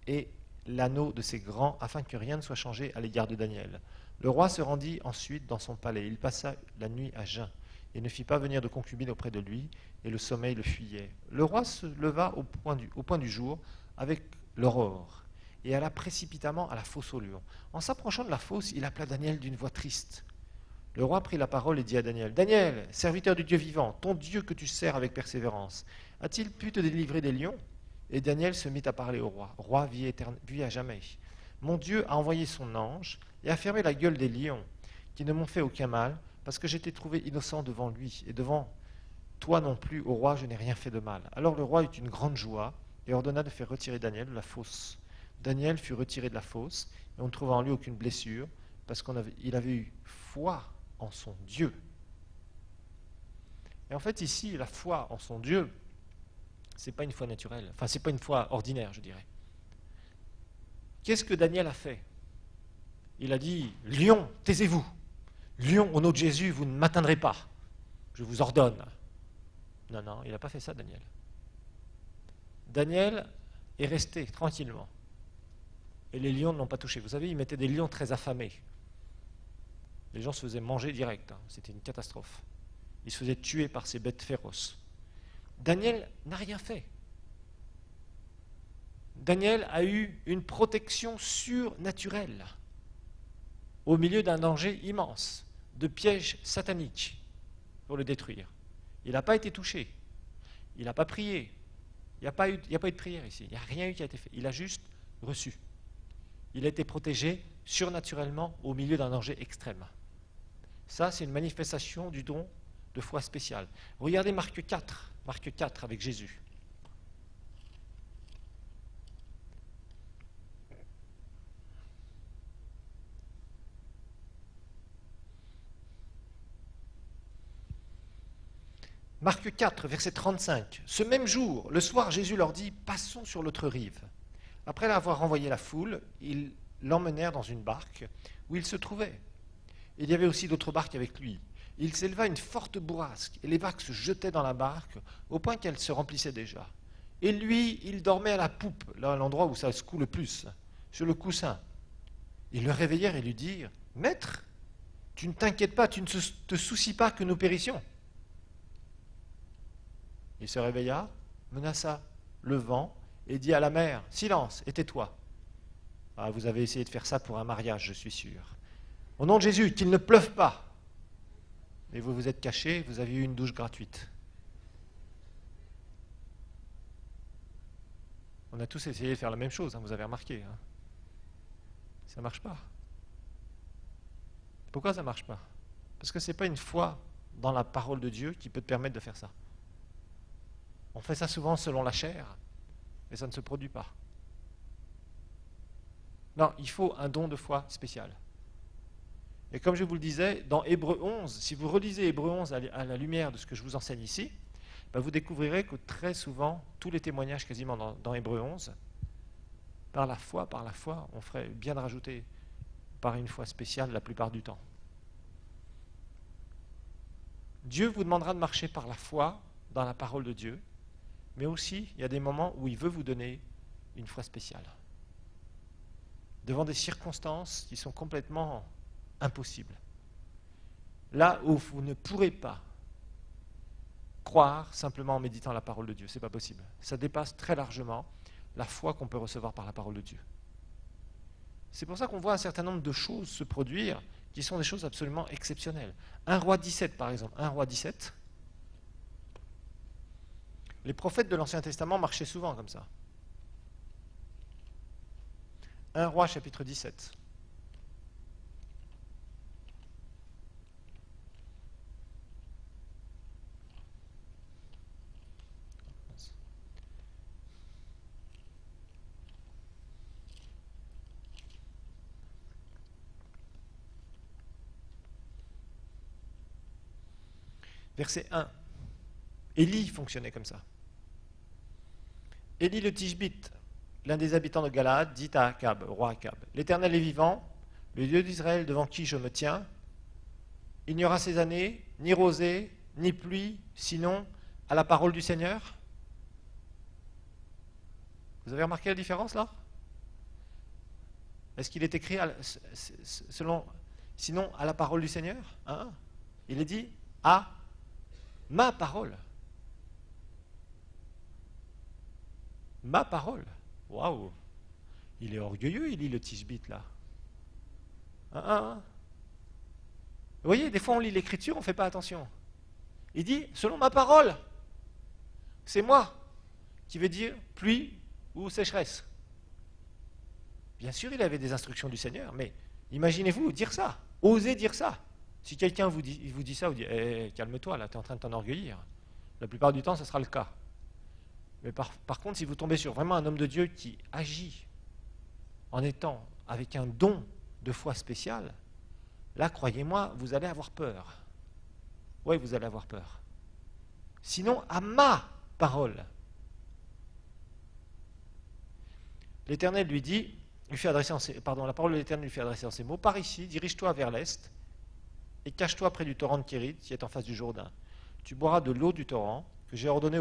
et l'anneau de ses grands, afin que rien ne soit changé à l'égard de Daniel. Le roi se rendit ensuite dans son palais. Il passa la nuit à jeun et ne fit pas venir de concubine auprès de lui, et le sommeil le fuyait. Le roi se leva au point du jour avec l'aurore et alla précipitamment à la fosse aux lions. En s'approchant de la fosse, il appela Daniel d'une voix triste. Le roi prit la parole et dit à Daniel, « Daniel, serviteur du Dieu vivant, ton Dieu que tu sers avec persévérance, a-t-il pu te délivrer des lions ?» Et Daniel se mit à parler au roi. « Roi, vie à jamais. Mon Dieu a envoyé son ange et a fermé la gueule des lions, qui ne m'ont fait aucun mal, parce que j'étais trouvé innocent devant lui, et devant toi non plus, au roi, je n'ai rien fait de mal. » Alors le roi eut une grande joie et ordonna de faire retirer Daniel de la fosse. Daniel fut retiré de la fosse, et on ne trouva en lui aucune blessure, parce qu'il avait eu foi en son Dieu. Et en fait, ici, la foi en son Dieu, c'est pas une foi naturelle, enfin, c'est pas une foi ordinaire, je dirais. Qu'est-ce que Daniel a fait? Il a dit, « Lion, taisez-vous. Lion, au nom de Jésus, vous ne m'atteindrez pas. Je vous ordonne. » Non, non, il n'a pas fait ça, Daniel. Daniel est resté tranquillement. Et les lions ne l'ont pas touché. Vous savez, ils mettaient des lions très affamés. Les gens se faisaient manger direct. C'était une catastrophe. Ils se faisaient tuer par ces bêtes féroces. Daniel n'a rien fait. Daniel a eu une protection surnaturelle au milieu d'un danger immense, de pièges sataniques pour le détruire. Il n'a pas été touché. Il n'a pas prié. Il n'y a pas eu de prière ici. Il n'y a rien eu qui a été fait. Il a juste reçu. Il a été protégé surnaturellement au milieu d'un danger extrême. Ça, c'est une manifestation du don de foi spéciale. Regardez Marc 4 avec Jésus. Marc 4, verset 35. Ce même jour, le soir, Jésus leur dit, passons sur l'autre rive. Après avoir renvoyé la foule, ils l'emmenèrent dans une barque où il se trouvait. Il y avait aussi d'autres barques avec lui. Il s'éleva une forte bourrasque, et les vagues se jetaient dans la barque, au point qu'elle se remplissait déjà. Et lui, il dormait à la poupe, là à l'endroit où ça secoue le plus, sur le coussin. Ils le réveillèrent et lui dirent, « Maître, tu ne t'inquiètes pas, tu ne te soucies pas que nous périssions. » Il se réveilla, menaça le vent, et dit à la mer, « Silence, et tais-toi. » Ah, vous avez essayé de faire ça pour un mariage, je suis sûr. « Au nom de Jésus, qu'il ne pleuve pas. » Et vous vous êtes caché, vous avez eu une douche gratuite. On a tous essayé de faire la même chose, hein, vous avez remarqué. Hein. Ça ne marche pas. Pourquoi ça ne marche pas? Parce que ce n'est pas une foi dans la parole de Dieu qui peut te permettre de faire ça. On fait ça souvent selon la chair, et ça ne se produit pas. Non, il faut un don de foi spécial. Et comme je vous le disais, dans Hébreux 11, si vous relisez Hébreux 11 à la lumière de ce que je vous enseigne ici, ben vous découvrirez que très souvent, tous les témoignages quasiment dans Hébreux 11, par la foi, on ferait bien de rajouter par une foi spéciale la plupart du temps. Dieu vous demandera de marcher par la foi dans la parole de Dieu, mais aussi il y a des moments où il veut vous donner une foi spéciale. Devant des circonstances qui sont complètement impossibles. Là où vous ne pourrez pas croire simplement en méditant la parole de Dieu, ce n'est pas possible. Ça dépasse très largement la foi qu'on peut recevoir par la parole de Dieu. C'est pour ça qu'on voit un certain nombre de choses se produire qui sont des choses absolument exceptionnelles. 1 Roi 17 par exemple, 1 Roi 17, les prophètes de l'Ancien Testament marchaient souvent comme ça. 1 Roi chapitre 17. Verset 1. Élie fonctionnait comme ça. Élie le Tishbite, l'un des habitants de Galaad, dit à Akab, roi Akab, « L'Éternel est vivant, le Dieu d'Israël devant qui je me tiens. Il n'y aura ces années ni rosée, ni pluie, sinon à la parole du Seigneur. » Vous avez remarqué la différence là? Est-ce qu'il est écrit sinon à la parole du Seigneur? Il est dit à ma parole. Ma parole. Waouh! Il est orgueilleux, il lit le Tishbite là. Vous voyez, des fois on lit l'écriture, on ne fait pas attention. Il dit, selon ma parole, c'est moi qui vais dire pluie ou sécheresse. Bien sûr, il avait des instructions du Seigneur, mais imaginez-vous dire ça, osez dire ça. Si quelqu'un vous dit ça, vous dites calme-toi, là, tu es en train de t'enorgueillir. La plupart du temps, ce sera le cas. Mais par contre, si vous tombez sur vraiment un homme de Dieu qui agit en étant avec un don de foi spécial, là, croyez-moi, vous allez avoir peur. Oui, vous allez avoir peur. Sinon, à ma parole. L'Éternel lui dit, la parole de l'Éternel lui fait adresser en ces mots, par ici, dirige-toi vers l'est, et cache-toi près du torrent de Kérit, qui est en face du Jourdain. Tu boiras de l'eau du torrent, que j'ai ordonné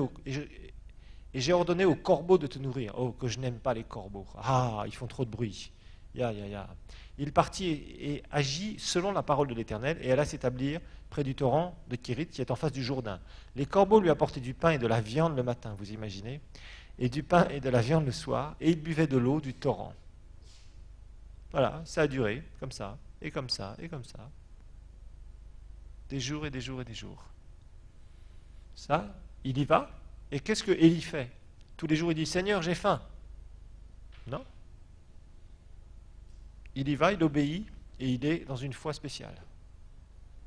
j'ai ordonné aux corbeaux de te nourrir. Oh, que je n'aime pas les corbeaux. Ah, ils font trop de bruit. Il partit et agit selon la parole de l'Éternel, et alla s'établir près du torrent de Kérit, qui est en face du Jourdain. Les corbeaux lui apportaient du pain et de la viande le matin, vous imaginez, et du pain et de la viande le soir, et il buvait de l'eau du torrent. Voilà, ça a duré, comme ça, et comme ça, et comme ça. Des jours et des jours et des jours. Ça, il y va. Et qu'est-ce que Élie fait? Tous les jours, il dit, Seigneur, j'ai faim. Non. Il y va, il obéit, et il est dans une foi spéciale.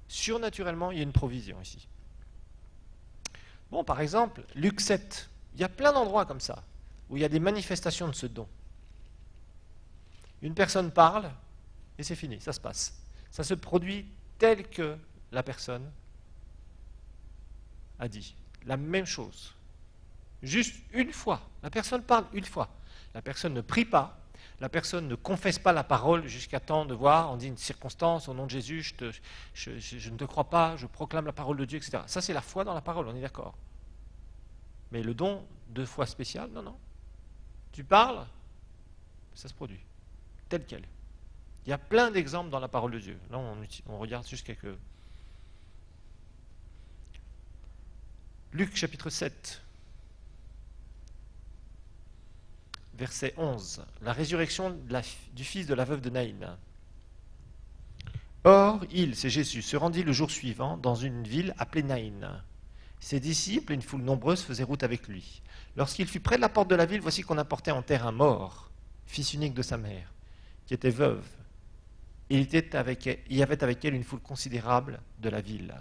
Surnaturellement, il y a une provision ici. Bon, par exemple, Luc 7. Il y a plein d'endroits comme ça, où il y a des manifestations de ce don. Une personne parle, et c'est fini, ça se passe. Ça se produit tel que la personne a dit. la même chose. Juste une fois. La personne parle une fois. La personne ne prie pas. La personne ne confesse pas la parole jusqu'à temps de voir, on dit une circonstance, au nom de Jésus, je ne te crois pas, je proclame la parole de Dieu, etc. Ça, c'est la foi dans la parole, on est d'accord. Mais le don de foi spécial, non, non. Tu parles, ça se produit, tel quel. Il y a plein d'exemples dans la parole de Dieu. Là, on regarde juste quelques... Luc chapitre 7, verset 11. La résurrection du fils de la veuve de Naïn. Or, il, c'est Jésus, se rendit le jour suivant dans une ville appelée Naïn. Ses disciples et une foule nombreuse faisaient route avec lui. Lorsqu'il fut près de la porte de la ville, voici qu'on apportait en terre un mort, fils unique de sa mère, qui était veuve. Il y avait avec elle une foule considérable de la ville.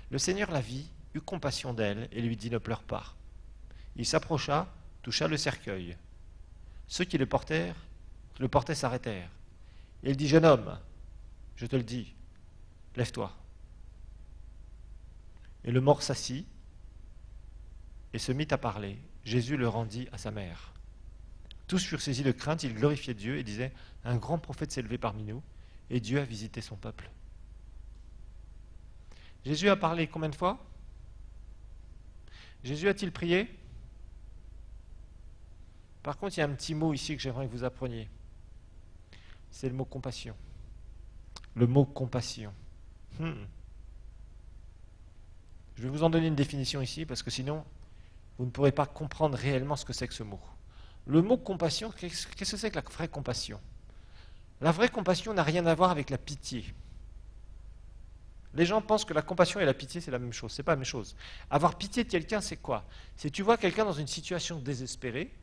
Le Seigneur la vit, eut compassion d'elle et lui dit « Ne pleure pas ». Il s'approcha, toucha le cercueil. Ceux qui le portaient s'arrêtèrent. Et il dit « Jeune homme, je te le dis, lève-toi ». Et le mort s'assit et se mit à parler. Jésus le rendit à sa mère. Tous furent saisis de crainte, ils glorifiaient Dieu et disaient « Un grand prophète s'est levé parmi nous et Dieu a visité son peuple ». Jésus a parlé combien de fois? Jésus a-t-il prié? Par contre, il y a un petit mot ici que j'aimerais que vous appreniez. C'est le mot compassion. Le mot compassion. Je vais vous en donner une définition ici, parce que sinon, vous ne pourrez pas comprendre réellement ce que c'est que ce mot. Le mot compassion, qu'est-ce que c'est que la vraie compassion? La vraie compassion n'a rien à voir avec la pitié. Les gens pensent que la compassion et la pitié, c'est la même chose. Ce n'est pas la même chose. Avoir pitié de quelqu'un, c'est quoi? C'est tu vois quelqu'un dans une situation désespérée,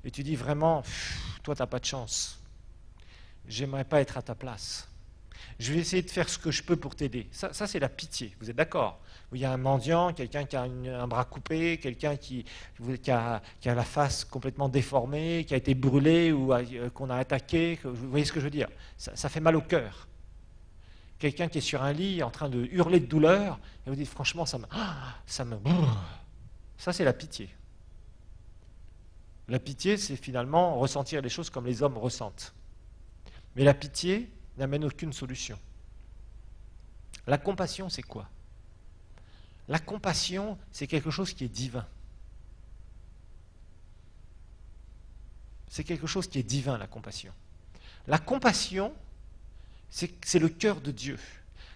et tu dis vraiment, toi, tu n'as pas de chance. J'aimerais pas être à ta place. Je vais essayer de faire ce que je peux pour t'aider. Ça c'est la pitié. Vous êtes d'accord? Il y a un mendiant, quelqu'un qui a un bras coupé, quelqu'un qui a la face complètement déformée, qui a été brûlé ou qu'on a attaqué. Vous voyez ce que je veux dire? Ça fait mal au cœur. Quelqu'un qui est sur un lit en train de hurler de douleur, et vous dites franchement, ça me... Ça c'est la pitié. La pitié, c'est finalement ressentir les choses comme les hommes ressentent. Mais la pitié n'amène aucune solution. La compassion, c'est quoi? La compassion, c'est quelque chose qui est divin. C'est quelque chose qui est divin, la compassion. La compassion, c'est le cœur de Dieu.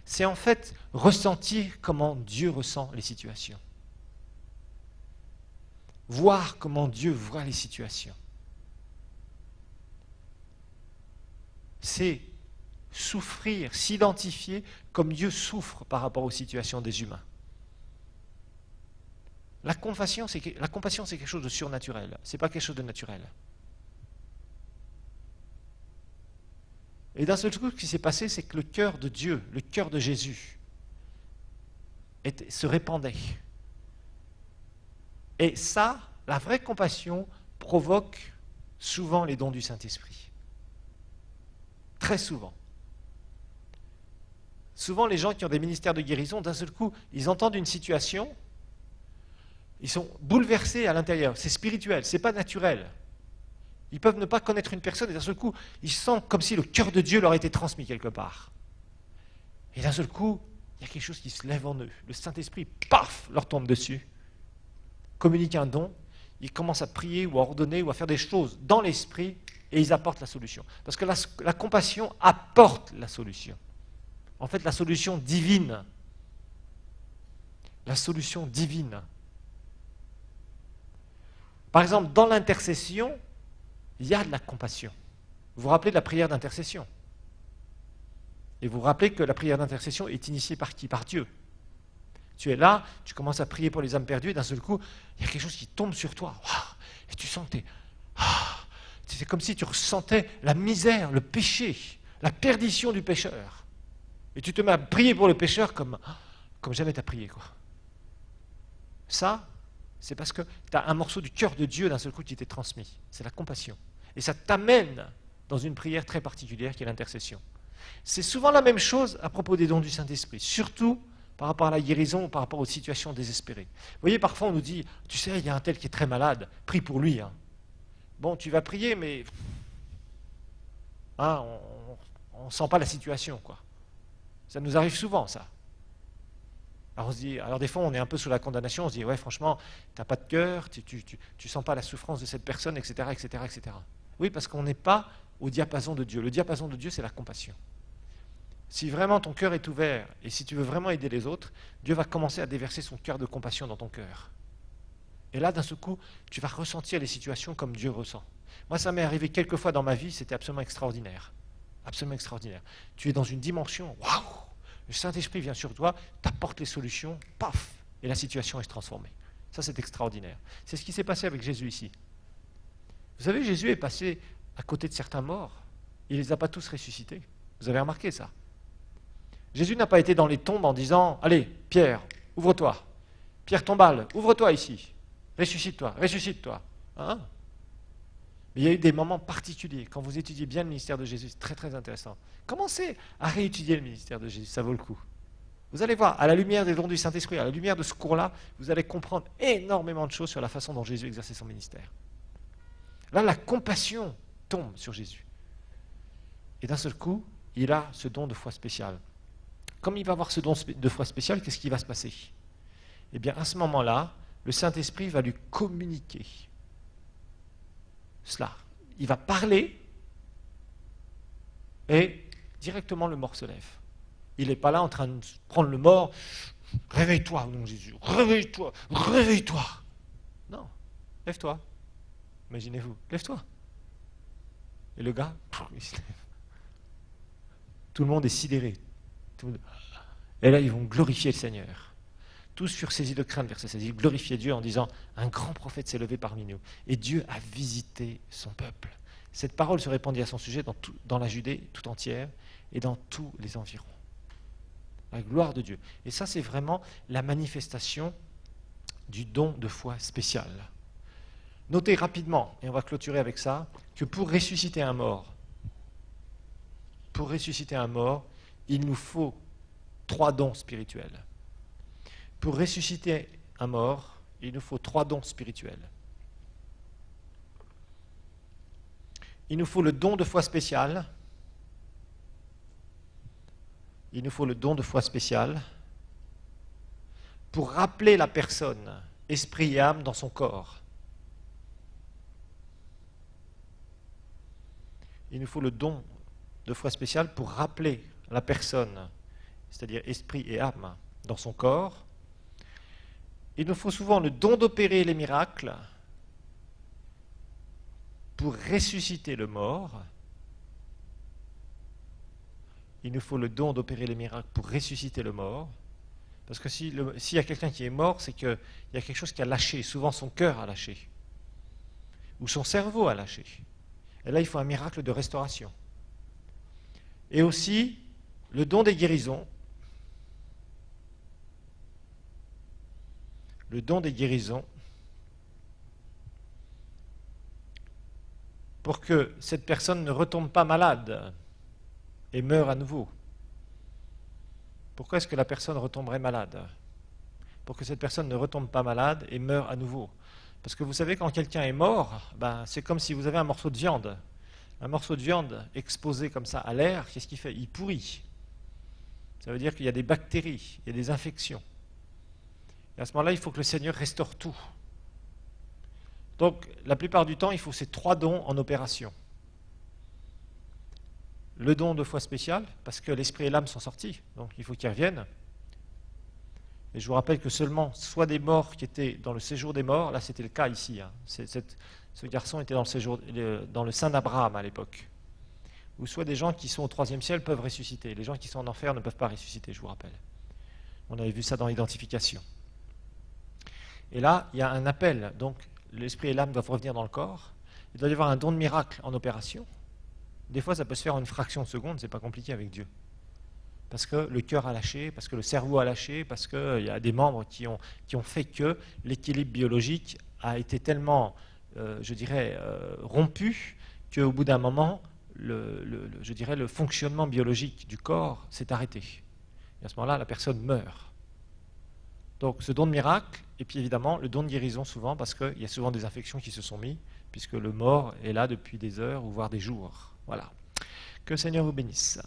C'est en fait ressentir comment Dieu ressent les situations. Voir comment Dieu voit les situations. C'est souffrir, s'identifier comme Dieu souffre par rapport aux situations des humains. La compassion, c'est quelque chose de surnaturel, ce n'est pas quelque chose de naturel. Et d'un seul coup, ce qui s'est passé, c'est que le cœur de Dieu, le cœur de Jésus, se répandait. Et ça, la vraie compassion provoque souvent les dons du Saint-Esprit. Très souvent. Souvent, les gens qui ont des ministères de guérison, d'un seul coup, ils entendent une situation, ils sont bouleversés à l'intérieur. C'est spirituel, c'est pas naturel. Ils peuvent ne pas connaître une personne et d'un seul coup, ils sentent comme si le cœur de Dieu leur a été transmis quelque part. Et d'un seul coup, il y a quelque chose qui se lève en eux. Le Saint-Esprit, paf, leur tombe dessus, communique un don, ils commencent à prier ou à ordonner ou à faire des choses dans l'esprit et ils apportent la solution. Parce que la compassion apporte la solution. En fait, la solution divine. La solution divine. Par exemple, dans l'intercession, il y a de la compassion. Vous vous rappelez de la prière d'intercession? Et vous vous rappelez que la prière d'intercession est initiée par qui? Par Dieu. Tu es là, tu commences à prier pour les âmes perdues, et d'un seul coup, il y a quelque chose qui tombe sur toi. Et tu sens que c'est comme si tu ressentais la misère, le péché, la perdition du pécheur. Et tu te mets à prier pour le pécheur comme jamais tu as prié, quoi. Ça, c'est parce que tu as un morceau du cœur de Dieu d'un seul coup qui t'est transmis. C'est la compassion. Et ça t'amène dans une prière très particulière qui est l'intercession. C'est souvent la même chose à propos des dons du Saint-Esprit. Surtout par rapport à la guérison, par rapport aux situations désespérées. Vous voyez, parfois on nous dit, tu sais, il y a un tel qui est très malade, prie pour lui. Hein. Bon, tu vas prier, mais hein, on ne sent pas la situation, quoi. Ça nous arrive souvent, ça. Alors, on se dit, alors des fois, on est un peu sous la condamnation, on se dit, ouais, franchement, tu n'as pas de cœur, tu sens pas la souffrance de cette personne, etc., etc., etc. Oui, parce qu'on n'est pas au diapason de Dieu. Le diapason de Dieu, c'est la compassion. Si vraiment ton cœur est ouvert, et si tu veux vraiment aider les autres, Dieu va commencer à déverser son cœur de compassion dans ton cœur. Et là, d'un seul coup, tu vas ressentir les situations comme Dieu ressent. Moi, ça m'est arrivé quelques fois dans ma vie, c'était absolument extraordinaire. Absolument extraordinaire. Tu es dans une dimension, waouh! Le Saint-Esprit vient sur toi, t'apporte les solutions, paf! Et la situation est transformée. Ça, c'est extraordinaire. C'est ce qui s'est passé avec Jésus ici. Vous savez, Jésus est passé à côté de certains morts. Il ne les a pas tous ressuscités. Vous avez remarqué ça? Jésus n'a pas été dans les tombes en disant, allez, Pierre, ouvre-toi. Pierre Tombal, ouvre-toi ici. Ressuscite-toi, ressuscite-toi. Hein? Mais il y a eu des moments particuliers. Quand vous étudiez bien le ministère de Jésus, c'est très très intéressant. Commencez à réétudier le ministère de Jésus, ça vaut le coup. Vous allez voir, à la lumière des dons du Saint-Esprit, à la lumière de ce cours-là, vous allez comprendre énormément de choses sur la façon dont Jésus exerçait son ministère. Là, la compassion tombe sur Jésus. Et d'un seul coup, il a ce don de foi spécial. Comme il va avoir ce don de foi spécial, qu'est-ce qui va se passer? Eh bien, à ce moment-là, le Saint-Esprit va lui communiquer cela. Il va parler et directement le mort se lève. Il n'est pas là en train de prendre le mort. Réveille-toi au nom de Jésus. Réveille-toi. Réveille-toi. Non. Lève-toi. Imaginez-vous. Lève-toi. Et le gars, il se lève. Tout le monde est sidéré. Et là, ils vont glorifier le Seigneur. Tous furent saisis de crainte, verset 16. Ils glorifiaient Dieu en disant, un grand prophète s'est levé parmi nous. Et Dieu a visité son peuple. Cette parole se répandit à son sujet dans la Judée tout entière et dans tous les environs. La gloire de Dieu. Et ça, c'est vraiment la manifestation du don de foi spécial. Notez rapidement, et on va clôturer avec ça, que pour ressusciter un mort, il nous faut 3 dons spirituels. Pour ressusciter un mort, il nous faut 3 dons spirituels. Il nous faut le don de foi spécial. Il nous faut le don de foi spécial pour rappeler la personne, esprit et âme, dans son corps. Il nous faut le don de foi spécial pour rappeler la personne, c'est-à-dire esprit et âme, dans son corps. Il nous faut souvent le don d'opérer les miracles pour ressusciter le mort. Il nous faut le don d'opérer les miracles pour ressusciter le mort. Parce que s'il y a quelqu'un qui est mort, c'est qu'il y a quelque chose qui a lâché. Souvent son cœur a lâché. Ou son cerveau a lâché. Et là, il faut un miracle de restauration. Et aussi, le don des guérisons. Le don des guérisons pour que cette personne ne retombe pas malade et meure à nouveau. Pourquoi est-ce que la personne retomberait malade? Pour que cette personne ne retombe pas malade et meure à nouveau. Parce que vous savez, quand quelqu'un est mort, c'est comme si vous avez un morceau de viande. Un morceau de viande exposé comme ça à l'air, qu'est-ce qu'il fait? Il pourrit. Ça veut dire qu'il y a des bactéries, il y a des infections. Et à ce moment-là, il faut que le Seigneur restaure tout. Donc, la plupart du temps, il faut ces 3 dons en opération. Le don de foi spéciale, parce que l'esprit et l'âme sont sortis, donc il faut qu'ils reviennent. Et je vous rappelle que seulement, soit des morts qui étaient dans le séjour des morts, là c'était le cas ici, hein. Ce garçon était dans le sein d'Abraham à l'époque. Ou soit des gens qui sont au 3e ciel peuvent ressusciter. Les gens qui sont en enfer ne peuvent pas ressusciter, je vous rappelle. On avait vu ça dans l'identification. Et là, il y a un appel. Donc, l'esprit et l'âme doivent revenir dans le corps. Il doit y avoir un don de miracle en opération. Des fois, ça peut se faire en une fraction de seconde, c'est pas compliqué avec Dieu. Parce que le cœur a lâché, parce que le cerveau a lâché, parce qu'il y a des membres qui ont fait que l'équilibre biologique a été tellement, rompu, qu'au bout d'un moment, le fonctionnement biologique du corps s'est arrêté. Et à ce moment-là, la personne meurt. Donc ce don de miracle, et puis évidemment le don de guérison souvent, parce qu'il y a souvent des infections qui se sont mises, puisque le mort est là depuis des heures ou voire des jours. Voilà. Que le Seigneur vous bénisse.